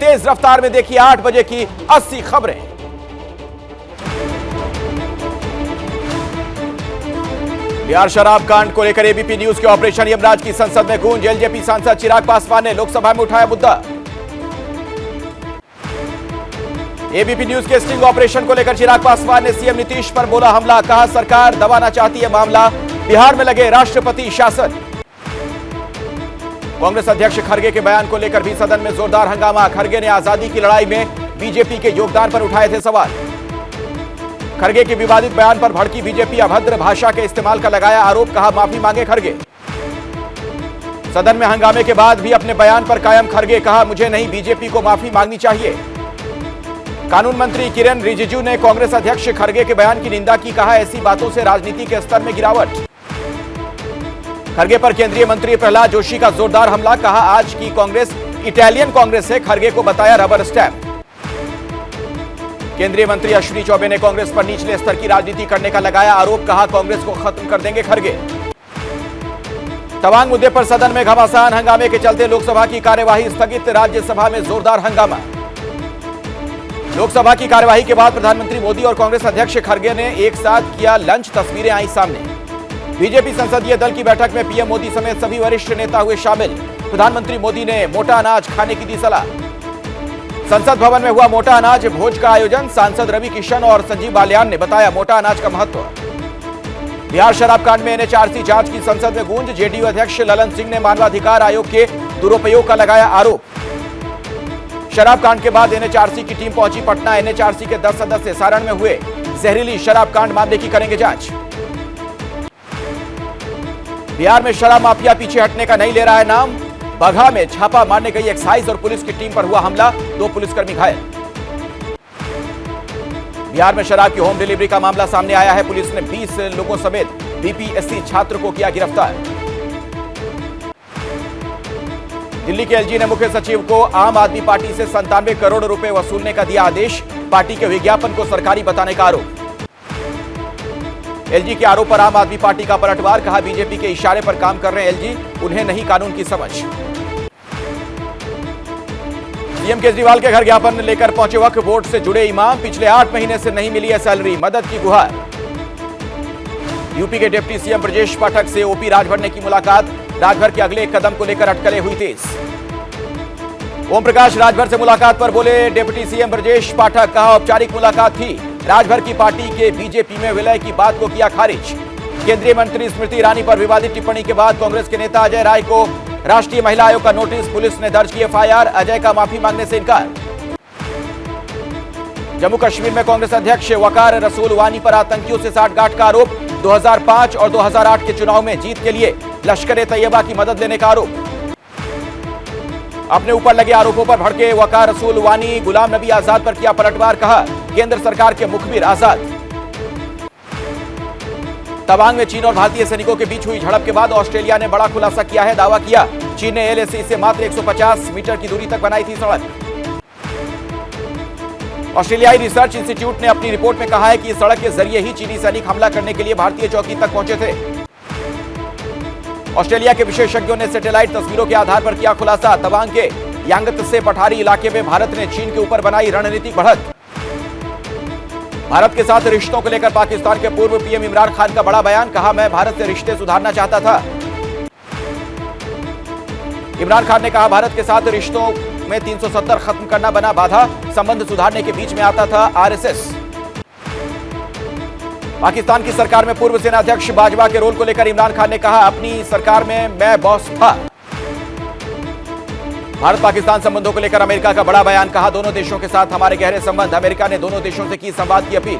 तेज रफ्तार में देखिए 8 बजे की 80 खबरें। बिहार शराब कांड को लेकर एबीपी न्यूज के ऑपरेशन यमराज की संसद में गूंज। एलजेपी सांसद चिराग पासवान ने लोकसभा में उठाया मुद्दा। एबीपी न्यूज के स्टिंग ऑपरेशन को लेकर चिराग पासवान ने सीएम नीतीश पर बोला हमला। कहा सरकार दबाना चाहती है मामला, बिहार में लगे राष्ट्रपति शासन। कांग्रेस अध्यक्ष खरगे के बयान को लेकर भी सदन में जोरदार हंगामा। खरगे ने आजादी की लड़ाई में बीजेपी के योगदान पर उठाए थे सवाल। खरगे के विवादित बयान पर भड़की बीजेपी, अभद्र भाषा के इस्तेमाल का लगाया आरोप। कहा माफी मांगे खरगे। सदन में हंगामे के बाद भी अपने बयान पर कायम खरगे। कहा मुझे नहीं, बीजेपी को माफी मांगनी चाहिए। कानून मंत्री किरेन रिजिजू ने कांग्रेस अध्यक्ष खरगे के बयान की निंदा की। कहा ऐसी बातों से राजनीति के स्तर में गिरावट। खरगे पर केंद्रीय मंत्री प्रहलाद जोशी का जोरदार हमला। कहा आज की कांग्रेस इटालियन कांग्रेस है, खरगे को बताया रबर स्टैंप। केंद्रीय मंत्री अश्विनी चौबे ने कांग्रेस पर निचले स्तर की राजनीति करने का लगाया आरोप। कहा कांग्रेस को खत्म कर देंगे खरगे। तवांग मुद्दे पर सदन में घमासान। हंगामे के चलते लोकसभा की कार्यवाही स्थगित। राज्यसभा में जोरदार हंगामा। लोकसभा की कार्यवाही के बाद प्रधानमंत्री मोदी और कांग्रेस अध्यक्ष खरगे ने एक साथ किया लंच। तस्वीरें आई सामने। बीजेपी संसदीय दल की बैठक में पीएम मोदी समेत सभी वरिष्ठ नेता हुए शामिल। प्रधानमंत्री मोदी ने मोटा अनाज खाने की दी सलाह। संसद भवन में हुआ मोटा अनाज भोज का आयोजन। सांसद रवि किशन और संजीव बालियान ने बताया मोटा अनाज का महत्व। बिहार शराब कांड में एनएचआरसी जांच की संसद में गूंज। जेडीयू अध्यक्ष ललन सिंह ने मानवाधिकार आयोग के दुरुपयोग का लगाया आरोप। शराब कांड के बाद एनएचआरसी की टीम पहुंची पटना। एनएचआरसी के 10 सदस्य सारण में हुए जहरीली शराब कांड मामले की करेंगे जांच। बिहार में शराब माफिया पीछे हटने का नहीं ले रहा है नाम। बगहा में छापा मारने गई एक्साइज और पुलिस की टीम पर हुआ हमला। 2 पुलिसकर्मी घायल। बिहार में शराब की होम डिलीवरी का मामला सामने आया है। पुलिस ने 20 लोगों समेत बीपीएससी छात्र को किया गिरफ्तार। दिल्ली के एलजी ने मुख्य सचिव को आम आदमी पार्टी से 97 करोड़ रुपए वसूलने का दिया आदेश। पार्टी के विज्ञापन को सरकारी बताने का आरोप। एलजी के आरोप पर आम आदमी पार्टी का पलटवार। कहा बीजेपी के इशारे पर काम कर रहे हैं एलजी, उन्हें नहीं कानून की समझ। सीएम केजरीवाल के घर ज्ञापन लेकर पहुंचे वक्फ बोर्ड से जुड़े इमाम। पिछले 8 महीने से नहीं मिली है सैलरी, मदद की गुहार। यूपी के डिप्टी सीएम ब्रजेश पाठक से ओपी राजभर ने की मुलाकात। राजभर के अगले कदम को लेकर अटकलें हुई तेज। ओम प्रकाश राजभर से मुलाकात पर बोले डिप्टी सीएम ब्रजेश पाठक। कहा औपचारिक मुलाकात थी। राजभर की पार्टी के बीजेपी में विलय की बात को किया खारिज। केंद्रीय मंत्री स्मृति ईरानी पर विवादित टिप्पणी के बाद कांग्रेस के नेता अजय राय को राष्ट्रीय महिला आयोग का नोटिस। पुलिस ने दर्ज की एफआईआर। अजय का माफी मांगने से इनकार। जम्मू कश्मीर में कांग्रेस अध्यक्ष वकार रसूल वानी पर आतंकियों से साठगांठ का आरोप। 2005 और 2008 के चुनाव में जीत के लिए लश्कर-ए-तैयबा की मदद लेने का आरोप। अपने ऊपर लगे आरोपों पर भड़के वकार रसूल वानी। गुलाम नबी आजाद पर किया पलटवार। कहा केंद्र सरकार के मुखबिर आजाद। तवांग में चीन और भारतीय सैनिकों के बीच हुई झड़प के बाद ऑस्ट्रेलिया ने बड़ा खुलासा किया है। दावा किया चीन ने एलएसी से मात्र 150 मीटर की दूरी तक बनाई थी सड़क। ऑस्ट्रेलियाई रिसर्च इंस्टीट्यूट ने अपनी रिपोर्ट में कहा है कि इस सड़क के जरिए ही चीनी सैनिक हमला करने के लिए भारतीय चौकी तक पहुंचे थे। ऑस्ट्रेलिया के विशेषज्ञों ने सैटेलाइट तस्वीरों के आधार पर किया खुलासा। तवांग के यांगत्से पठारी इलाके में भारत ने चीन के ऊपर बनाई रणनीतिक बढ़त। भारत के साथ रिश्तों को लेकर पाकिस्तान के पूर्व पीएम इमरान खान का बड़ा बयान। कहा मैं भारत से रिश्ते सुधारना चाहता था। इमरान खान ने कहा भारत के साथ रिश्तों में 370 खत्म करना बना बाधा। संबंध सुधारने के बीच में आता था आरएसएस। पाकिस्तान की सरकार में पूर्व सेना अध्यक्ष बाजवा के रोल को लेकर इमरान खान ने कहा अपनी सरकार में मैं बॉस था। भारत पाकिस्तान संबंधों को लेकर अमेरिका का बड़ा बयान। कहा दोनों देशों के साथ हमारे गहरे संबंध। अमेरिका ने दोनों देशों से की संवाद की अपील।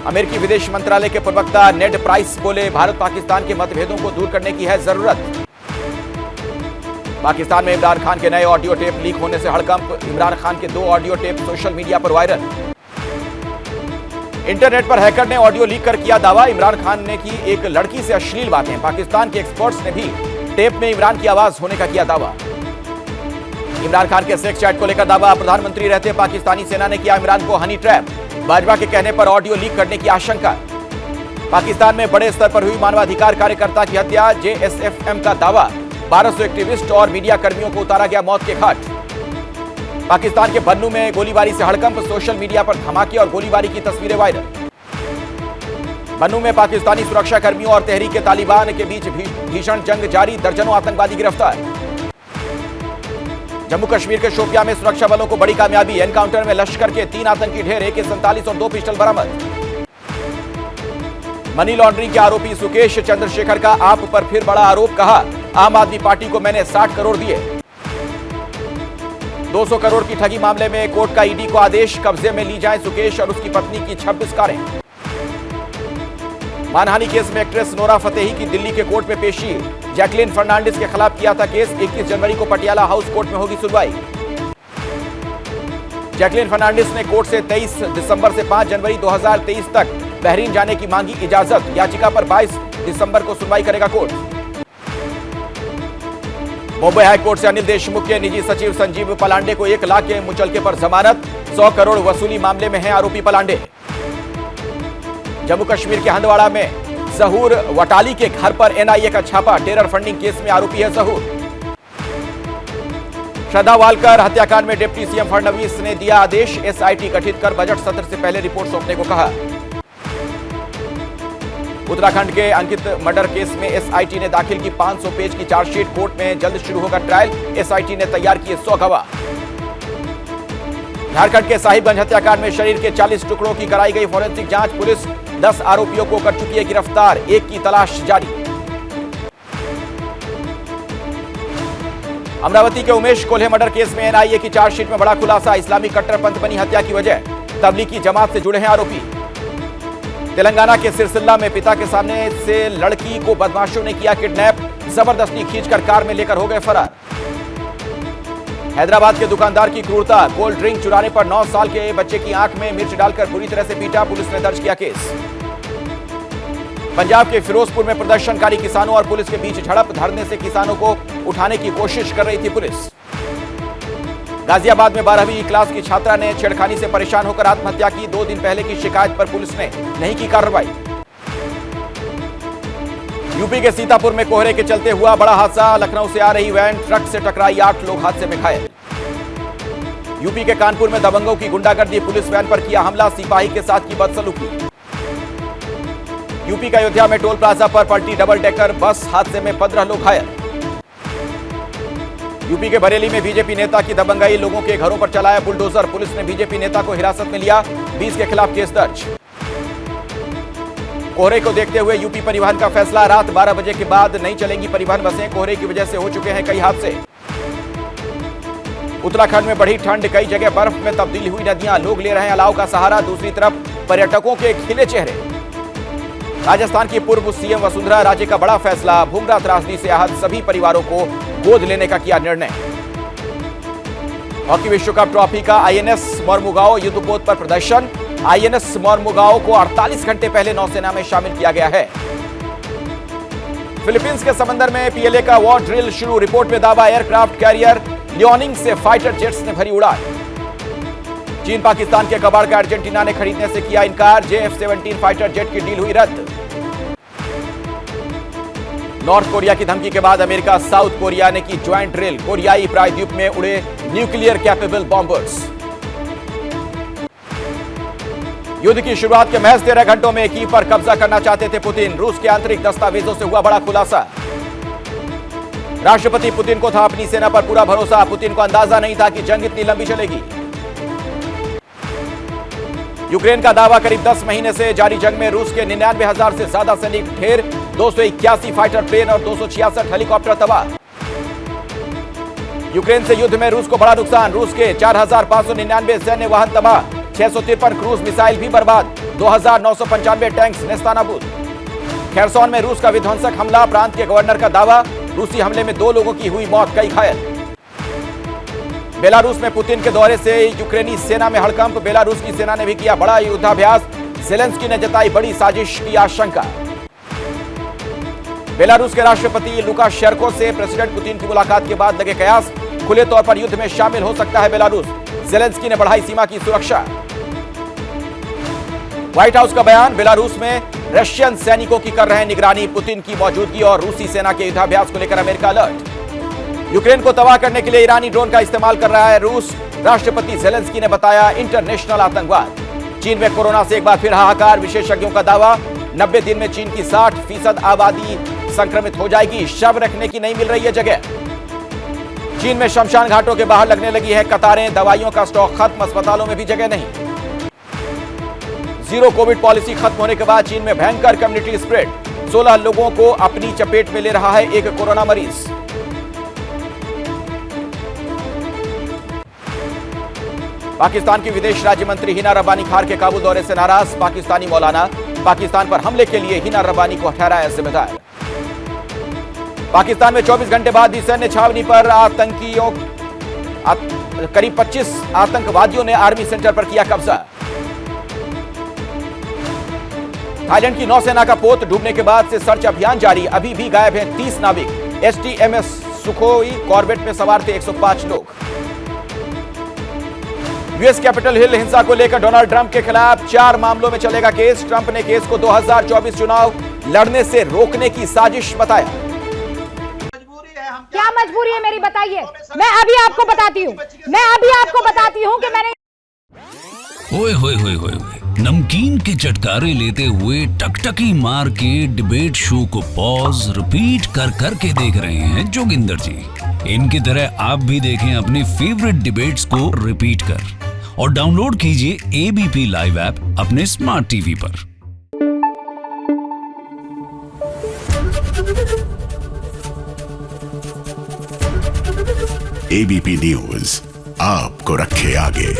अमेरिकी विदेश मंत्रालय के प्रवक्ता नेड प्राइस बोले भारत पाकिस्तान के मतभेदों को दूर करने की है जरूरत। पाकिस्तान में इमरान खान के नए ऑडियो टेप लीक होने से हड़कंप। इमरान खान के 2 ऑडियो टेप सोशल मीडिया पर वायरल। इंटरनेट पर हैकर ने ऑडियो लीक कर किया दावा। इमरान खान ने की एक लड़की से अश्लील बातें। पाकिस्तान के एक्सपर्ट्स ने भी टेप में इमरान की आवाज होने का किया दावा। इमरान खान के सेक्स चैट को लेकर दावा। प्रधानमंत्री रहते पाकिस्तानी सेना ने किया इमरान को हनी ट्रैप। बाजवा के कहने पर ऑडियो लीक करने की आशंका। पाकिस्तान में बड़े स्तर पर हुई मानवाधिकार कार्यकर्ता की हत्या। जेएसएफएम का दावा 1200 एक्टिविस्ट और मीडिया कर्मियों को उतारा गया मौत के घाट। पाकिस्तान के बन्नू में गोलीबारी से हड़कंप, सोशल मीडिया पर धमाके और गोलीबारी की तस्वीरें वायरल। बन्नू में पाकिस्तानी सुरक्षा कर्मियों और तहरीक तालिबान के बीच भीषण जंग जारी, दर्जनों आतंकवादी गिरफ्तार। जम्मू कश्मीर के शोपियां में सुरक्षा बलों को बड़ी कामयाबी, एनकाउंटर में लश्कर के 3 आतंकी ढेर, AK-47 और 2 पिस्टल बरामद। मनी लॉन्ड्रिंग के आरोपी सुकेश चंद्रशेखर का आप पर फिर बड़ा आरोप, कहा आम आदमी पार्टी को मैंने 60 करोड़ दिए। 200 करोड़ की ठगी मामले में कोर्ट का ईडी को आदेश, कब्जे में ली जाए सुकेश और उसकी पत्नी की 26 कारें। मानहानि केस में एक्ट्रेस नोरा फतेही की दिल्ली के कोर्ट में पेशी, जैकलिन फर्नांडिस के खिलाफ किया था केस। 21 जनवरी को पटियाला हाउस कोर्ट में होगी सुनवाई। जैकलिन फर्नांडिस ने कोर्ट से 23 दिसंबर से 5 जनवरी 2023 तक बहरीन जाने की मांगी इजाजत, याचिका पर 22 दिसंबर को सुनवाई करेगा कोर्ट। मुंबई हाईकोर्ट से अनिल देशमुख के निजी सचिव संजीव पलांडे को 1 लाख के मुचलके पर जमानत, 100 करोड़ वसूली मामले में है आरोपी पलांडे। जम्मू कश्मीर के हंदवाड़ा में जहूर वटाली के घर पर एनआईए का छापा, टेरर फंडिंग केस में आरोपी है जहूर। श्रद्धा वालकर हत्याकांड में डिप्टी सीएम फडणवीस ने दिया आदेश, एसआईटी गठित कर बजट सत्र से पहले रिपोर्ट सौंपने को कहा। उत्तराखंड के अंकित मर्डर केस में एसआईटी ने दाखिल की 500 पेज की चार्जशीट, कोर्ट में जल्द शुरू होगा ट्रायल, एसआईटी ने तैयार किए 100 गवाह। झारखंड के साहिबगंज हत्याकांड में शरीर के 40 टुकड़ों की कराई गई फॉरेंसिक जांच, पुलिस 10 आरोपियों को कर चुकी है गिरफ्तार, एक की तलाश जारी। अमरावती के उमेश कोल्हे मर्डर केस में एनआईए की चार्जशीट में बड़ा खुलासा, इस्लामी कट्टरपंथ बनी हत्या की वजह, तबलीगी जमात से जुड़े हैं आरोपी। तेलंगाना के सिरसिल्ला में पिता के सामने से लड़की को बदमाशों ने किया किडनैप, जबरदस्ती खींचकर कार में लेकर हो गए फरार। हैदराबाद के दुकानदार की क्रूरता, कोल्ड ड्रिंक चुराने पर 9 साल के बच्चे की आंख में मिर्च डालकर बुरी तरह से पीटा, पुलिस ने दर्ज किया केस। पंजाब के फिरोजपुर में प्रदर्शनकारी किसानों और पुलिस के बीच झड़प, धरने से किसानों को उठाने की कोशिश कर रही थी पुलिस। गाजियाबाद में 12वीं क्लास की छात्रा ने छेड़खानी से परेशान होकर आत्महत्या की, 2 दिन पहले की शिकायत पर पुलिस ने नहीं की कार्रवाई। यूपी के सीतापुर में कोहरे के चलते हुआ बड़ा हादसा, लखनऊ से आ रही वैन ट्रक से टकराई, 8 लोग हादसे में घायल। यूपी के कानपुर में दबंगों की गुंडागर्दी, पुलिस वैन पर किया हमला, सिपाही के साथ की बदसलूकी। यूपी का अयोध्या में टोल प्लाजा पर पलटी डबल डेकर बस, हादसे में 15 लोग घायल। यूपी के बरेली में बीजेपी नेता की दबंगाई, लोगों के घरों पर चलाया बुलडोजर, पुलिस ने बीजेपी नेता को हिरासत में लिया, 20 के खिलाफ केस दर्ज। कोहरे को देखते हुए यूपी परिवहन का फैसला, रात 12 बजे के बाद नहीं चलेंगी परिवहन बसें, कोहरे की वजह से हो चुके हैं कई हादसे। उत्तराखंड में बढ़ी ठंड, कई जगह बर्फ में तब्दील हुई नदियां, लोग ले रहे हैं अलाव का सहारा, दूसरी तरफ पर्यटकों के खिले चेहरे। राजस्थान की पूर्व सीएम वसुंधरा राजे का बड़ा फैसला, भूमरा त्रासदी से आहत सभी परिवारों को गोद लेने का किया निर्णय। हॉकी विश्व कप ट्रॉफी का आईएनएस मोरमुगाओ युद्धपोत पर प्रदर्शन, आईएनएस मोरमुगाओ को 48 घंटे पहले नौसेना में शामिल किया गया है। फिलीपींस के समंदर में पीएलए का वॉर ड्रिल शुरू, रिपोर्ट में दावा एयरक्राफ्ट कैरियर लियोनिंग से फाइटर जेट्स ने भरी उड़ान। चीन पाकिस्तान के कबाड़ का अर्जेंटीना ने खरीदने से किया इनकार, JF-17 फाइटर जेट की डील हुई रद्द। नॉर्थ कोरिया की धमकी के बाद अमेरिका साउथ कोरिया ने की ज्वाइंट ड्रिल, कोरियाई प्रायद्वीप में उड़े न्यूक्लियर कैपेबल बॉम्बर्स। युद्ध की शुरुआत के महज 13 घंटों में कीव पर कब्जा करना चाहते थे पुतिन, रूस के आंतरिक दस्तावेजों से हुआ बड़ा खुलासा। राष्ट्रपति पुतिन को था अपनी सेना पर पूरा भरोसा, पुतिन को अंदाजा नहीं था कि जंग इतनी लंबी चलेगी। यूक्रेन का दावा, करीब 10 महीने से जारी जंग में रूस के 99,000 से ज्यादा सैनिक ढेर, 281 फाइटर प्लेन और 266 हेलीकॉप्टर तबाह। यूक्रेन से युद्ध में रूस को बड़ा नुकसान, रूस के 4,599 सैन्य वाहन तबाह, 653 क्रूज मिसाइल भी बर्बाद, 2,995 टैंक्स नेस्तानाबूद। खेरसौन में रूस का विध्वंसक हमला, प्रांत के गवर्नर का दावा, रूसी हमले में 2 लोगों की हुई मौत, कई घायल। बेलारूस में पुतिन के दौरे से यूक्रेनी सेना में हड़कंप, बेलारूस की सेना ने भी किया बड़ा युद्धाभ्यास, ज़ेलेंस्की ने जताई बड़ी साजिश की आशंका। बेलारूस के राष्ट्रपति लुकाशेंको से प्रेसिडेंट पुतिन की मुलाकात के बाद लगे कयास, खुले तौर पर युद्ध में शामिल हो सकता है बेलारूस, ज़ेलेंस्की ने बढ़ाई सीमा की सुरक्षा। व्हाइट हाउस का बयान, बेलारूस में रशियन सैनिकों की कर रहे हैं निगरानी, पुतिन की मौजूदगी और रूसी सेना के युद्धाभ्यास को लेकर अमेरिका अलर्ट। यूक्रेन को तबाह करने के लिए ईरानी ड्रोन का इस्तेमाल कर रहा है रूस, राष्ट्रपति जेलेंस्की ने बताया इंटरनेशनल आतंकवाद। चीन में कोरोना से एक बार फिर हाहाकार, विशेषज्ञों का दावा 90 दिन में चीन की 60% आबादी संक्रमित हो जाएगी। शव रखने की नहीं मिल रही है जगह। चीन में शमशान घाटों के बाहर लगने लगी है कतारें, दवाइयों का स्टॉक खत्म, अस्पतालों में भी जगह नहीं। जीरो कोविड पॉलिसी खत्म होने के बाद चीन में भयंकर कम्युनिटी स्प्रेड, 16 लोगों को अपनी चपेट में ले रहा है एक कोरोना मरीज। पाकिस्तान की विदेश राज्य मंत्री हिना रब्बानी खार के काबुल दौरे से नाराज। पाकिस्तानी मौलाना पाकिस्तान पर हमले के लिए हिना रब्बानी को ठहराया जिम्मेदार। पाकिस्तान में 24 घंटे बाद भी सैन्य छावनी पर आतंकियों करीब 25 आतंकवादियों ने आर्मी सेंटर पर किया कब्जा। थाईलैंड की नौसेना का पोत डूबने के बाद से सर्च अभियान जारी, अभी भी गायब हैं 30 नाविक। एसटीएमएस सुखोई कॉर्बेट में सवार थे 105 लोग। यूएस कैपिटल हिल हिंसा को लेकर डोनाल्ड ट्रंप के खिलाफ 4 मामलों में चलेगा केस। ट्रंप ने केस को 2024 चुनाव लड़ने से रोकने की साजिश बताया। क्या मजबूरी है मेरी, बताइए। मैं अभी आपको बताती हूँ कि मैंने ओए होए होए होए नमकीन के चटकारे लेते हुए टकटकी मार के डिबेट शो को पॉज रिपीट कर करके देख रहे हैं जोगिंदर जी। इनकी तरह आप भी देखें अपने फेवरेट डिबेट्स को रिपीट कर और डाउनलोड कीजिए एबीपी लाइव ऐप अपने स्मार्ट टीवी पर। एबीपी न्यूज आपको रखे आगे।